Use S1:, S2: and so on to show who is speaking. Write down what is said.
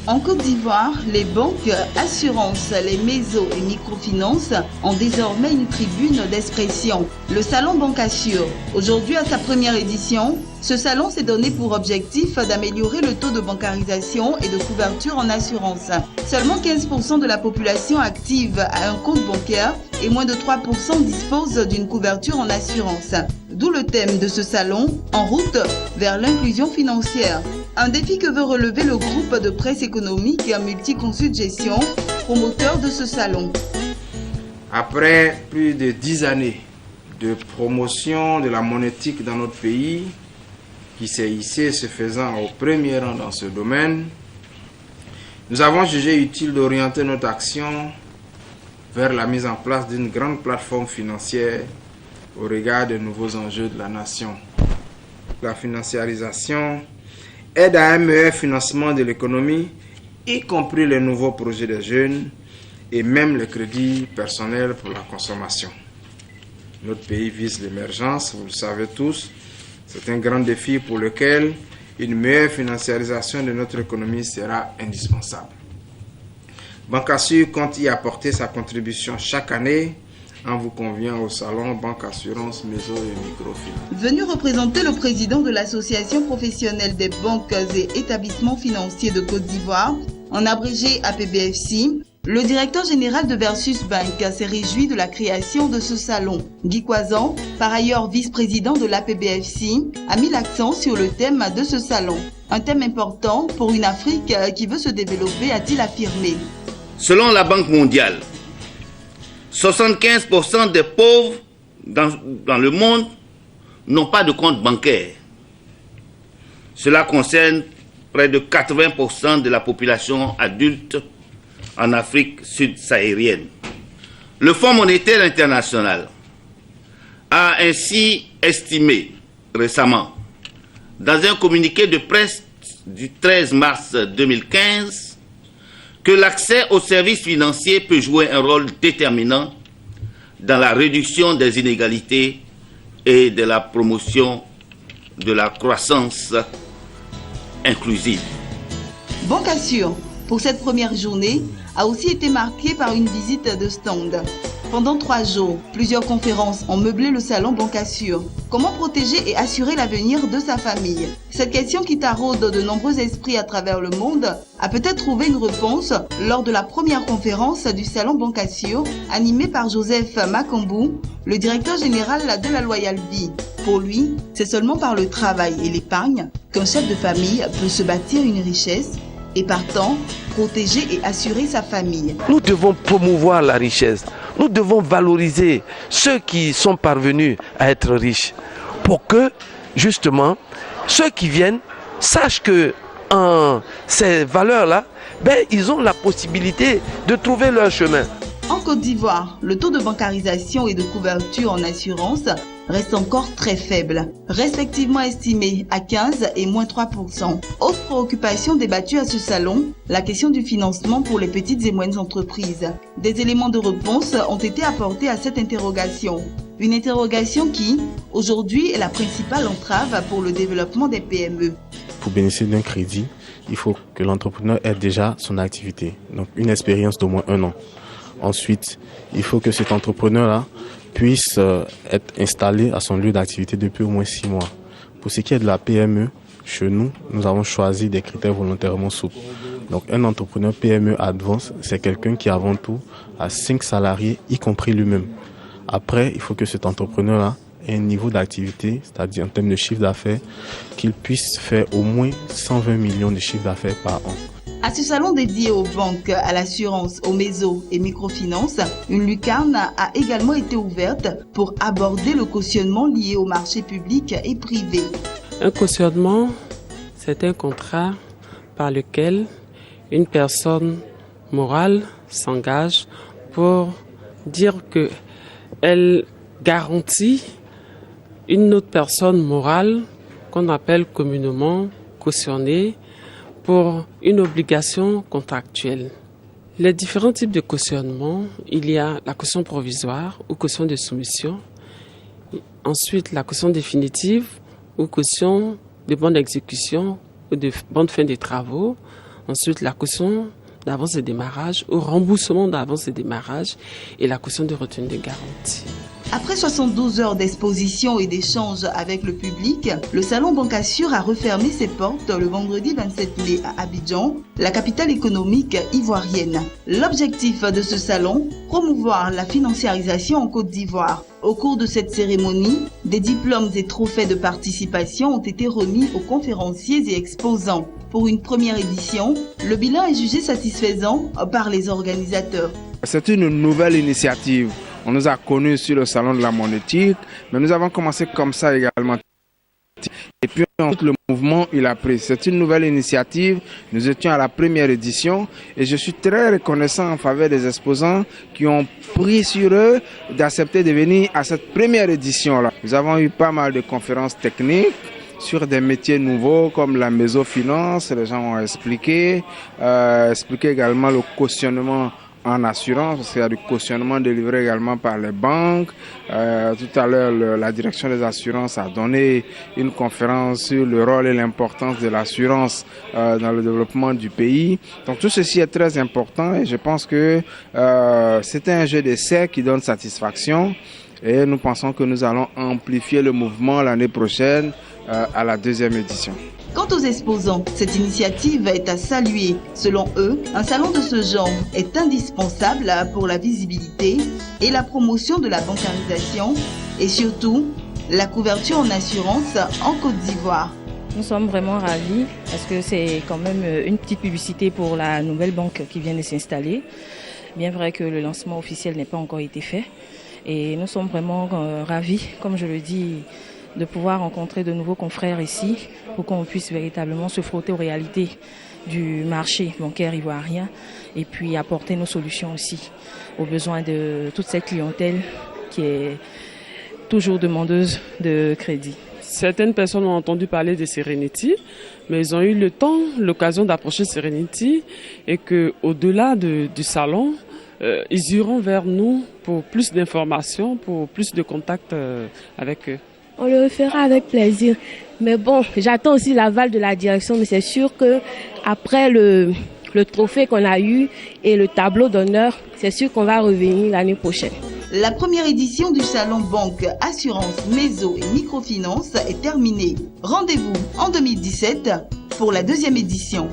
S1: En Côte d'Ivoire, les banques, assurances, les mésos et microfinances ont désormais une tribune d'expression, le Salon Bancassure. Aujourd'hui, à sa première édition, ce salon s'est donné pour objectif d'améliorer le taux de bancarisation et de couverture en assurance. Seulement 15% de la population active a un compte bancaire et moins de 3% disposent d'une couverture en assurance. D'où le thème de ce salon, en route vers l'inclusion financière. Un défi que veut relever le groupe de presse économique Multiconsult Gestion, promoteur de ce salon.
S2: Après plus de 10 années de promotion de la monétique dans notre pays, qui s'est hissé se faisant au premier rang dans ce domaine, nous avons jugé utile d'orienter notre action vers la mise en place d'une grande plateforme financière au regard des nouveaux enjeux de la nation. La financiarisation aide à un meilleur financement de l'économie, y compris les nouveaux projets des jeunes et même les crédits personnels pour la consommation. Notre pays vise l'émergence, vous le savez tous. C'est un grand défi pour lequel une meilleure financiarisation de notre économie sera indispensable. Bancassure compte y apporter sa contribution chaque année en vous conviant au salon Banque Assurance, Méso et Microfinance.
S1: Venu représenter le président de l'Association professionnelle des banques et établissements financiers de Côte d'Ivoire, en abrégé APBFC, le directeur général de Versus Bank s'est réjoui de la création de ce salon. Guy Coisan, par ailleurs vice-président de l'APBFC, a mis l'accent sur le thème de ce salon. Un thème important pour une Afrique qui veut se développer, a-t-il affirmé.
S3: Selon la Banque mondiale, 75% des pauvres dans le monde n'ont pas de compte bancaire. Cela concerne près de 80% de la population adulte en Afrique subsaharienne. Le Fonds monétaire international a ainsi estimé récemment, dans un communiqué de presse du 13 mars 2015, que l'accès aux services financiers peut jouer un rôle déterminant dans la réduction des inégalités et de la promotion de la croissance inclusive.
S1: Bancassure, pour cette première journée, a aussi été marquée par une visite de stand. Pendant 3 jours, plusieurs conférences ont meublé le salon Bancassure. Comment protéger et assurer l'avenir de sa famille? Cette question qui taraude de nombreux esprits à travers le monde a peut-être trouvé une réponse lors de la première conférence du salon Bancassure animée par Joseph Makambou, le directeur général de la Loyal Vie. Pour lui, c'est seulement par le travail et l'épargne qu'un chef de famille peut se bâtir une richesse et partant, protéger et assurer sa famille.
S4: Nous devons promouvoir la richesse. Nous devons valoriser ceux qui sont parvenus à être riches pour que, justement, ceux qui viennent sachent que ces valeurs-là, ils ont la possibilité de trouver leur chemin.
S1: En Côte d'Ivoire, le taux de bancarisation et de couverture en assurance reste encore très faible, respectivement estimé à 15 et moins 3%. Autre préoccupation débattue à ce salon, la question du financement pour les petites et moyennes entreprises. Des éléments de réponse ont été apportés à cette interrogation. Une interrogation qui, aujourd'hui, est la principale entrave pour le développement des PME.
S5: Pour bénéficier d'un crédit, il faut que l'entrepreneur ait déjà son activité, donc une expérience d'au moins 1 an. Ensuite, il faut que cet entrepreneur-là puisse être installé à son lieu d'activité depuis au moins 6 mois. Pour ce qui est de la PME, chez nous, nous avons choisi des critères volontairement souples. Donc un entrepreneur PME Advance, c'est quelqu'un qui avant tout a 5 salariés, y compris lui-même. Après, il faut que cet entrepreneur-là ait un niveau d'activité, c'est-à-dire en termes de chiffre d'affaires, qu'il puisse faire au moins 120 millions de chiffre d'affaires par an.
S1: À ce salon dédié aux banques, à l'assurance, aux mésos et microfinances, une lucarne a également été ouverte pour aborder le cautionnement lié au marché public et privé.
S6: Un cautionnement, c'est un contrat par lequel une personne morale s'engage pour dire qu'elle garantit une autre personne morale qu'on appelle communément cautionnée pour une obligation contractuelle. Les différents types de cautionnement, il y a la caution provisoire ou caution de soumission, ensuite la caution définitive ou caution de bonne exécution ou de bonne fin des travaux, ensuite la caution d'avance de démarrage ou remboursement d'avance de démarrage et la caution de retenue de garantie.
S1: Après 72 heures d'exposition et d'échange avec le public, le salon Bancassure a refermé ses portes le vendredi 27 mai à Abidjan, la capitale économique ivoirienne. L'objectif de ce salon, promouvoir la financiarisation en Côte d'Ivoire. Au cours de cette cérémonie, des diplômes et trophées de participation ont été remis aux conférenciers et exposants. Pour une première édition, le bilan est jugé satisfaisant par les organisateurs.
S2: C'est une nouvelle initiative. On nous a connus sur le salon de la monétique, mais nous avons commencé comme ça également. Et puis ensuite, le mouvement, il a pris. C'est une nouvelle initiative. Nous étions à la première édition et je suis très reconnaissant en faveur des exposants qui ont pris sur eux d'accepter de venir à cette première édition-là. Nous avons eu pas mal de conférences techniques sur des métiers nouveaux comme la mésofinance. Les gens ont expliqué également le cautionnement en assurance, parce qu'il y a du cautionnement délivré également par les banques. Tout à l'heure, la direction des assurances a donné une conférence sur le rôle et l'importance de l'assurance dans le développement du pays. Donc tout ceci est très important et je pense que c'est un jeu d'essai qui donne satisfaction et nous pensons que nous allons amplifier le mouvement l'année prochaine à la deuxième édition.
S1: Quant aux exposants, cette initiative est à saluer. Selon eux, un salon de ce genre est indispensable pour la visibilité et la promotion de la bancarisation et surtout la couverture en assurance en Côte d'Ivoire.
S7: Nous sommes vraiment ravis parce que c'est quand même une petite publicité pour la nouvelle banque qui vient de s'installer. Bien vrai que le lancement officiel n'a pas encore été fait et nous sommes vraiment ravis, comme je le dis, de pouvoir rencontrer de nouveaux confrères ici pour qu'on puisse véritablement se frotter aux réalités du marché bancaire ivoirien et puis apporter nos solutions aussi aux besoins de toute cette clientèle qui est toujours demandeuse de crédit.
S6: Certaines personnes ont entendu parler de Serenity, mais ils ont eu l'occasion d'approcher Serenity et qu'au-delà du salon, ils iront vers nous pour plus d'informations, pour plus de contacts avec eux.
S8: On le fera avec plaisir. Mais bon, j'attends aussi l'aval de la direction, mais c'est sûr que après le trophée qu'on a eu et le tableau d'honneur, c'est sûr qu'on va revenir l'année prochaine.
S1: La première édition du salon Banque, Assurance, Méso et Microfinance est terminée. Rendez-vous en 2017 pour la deuxième édition.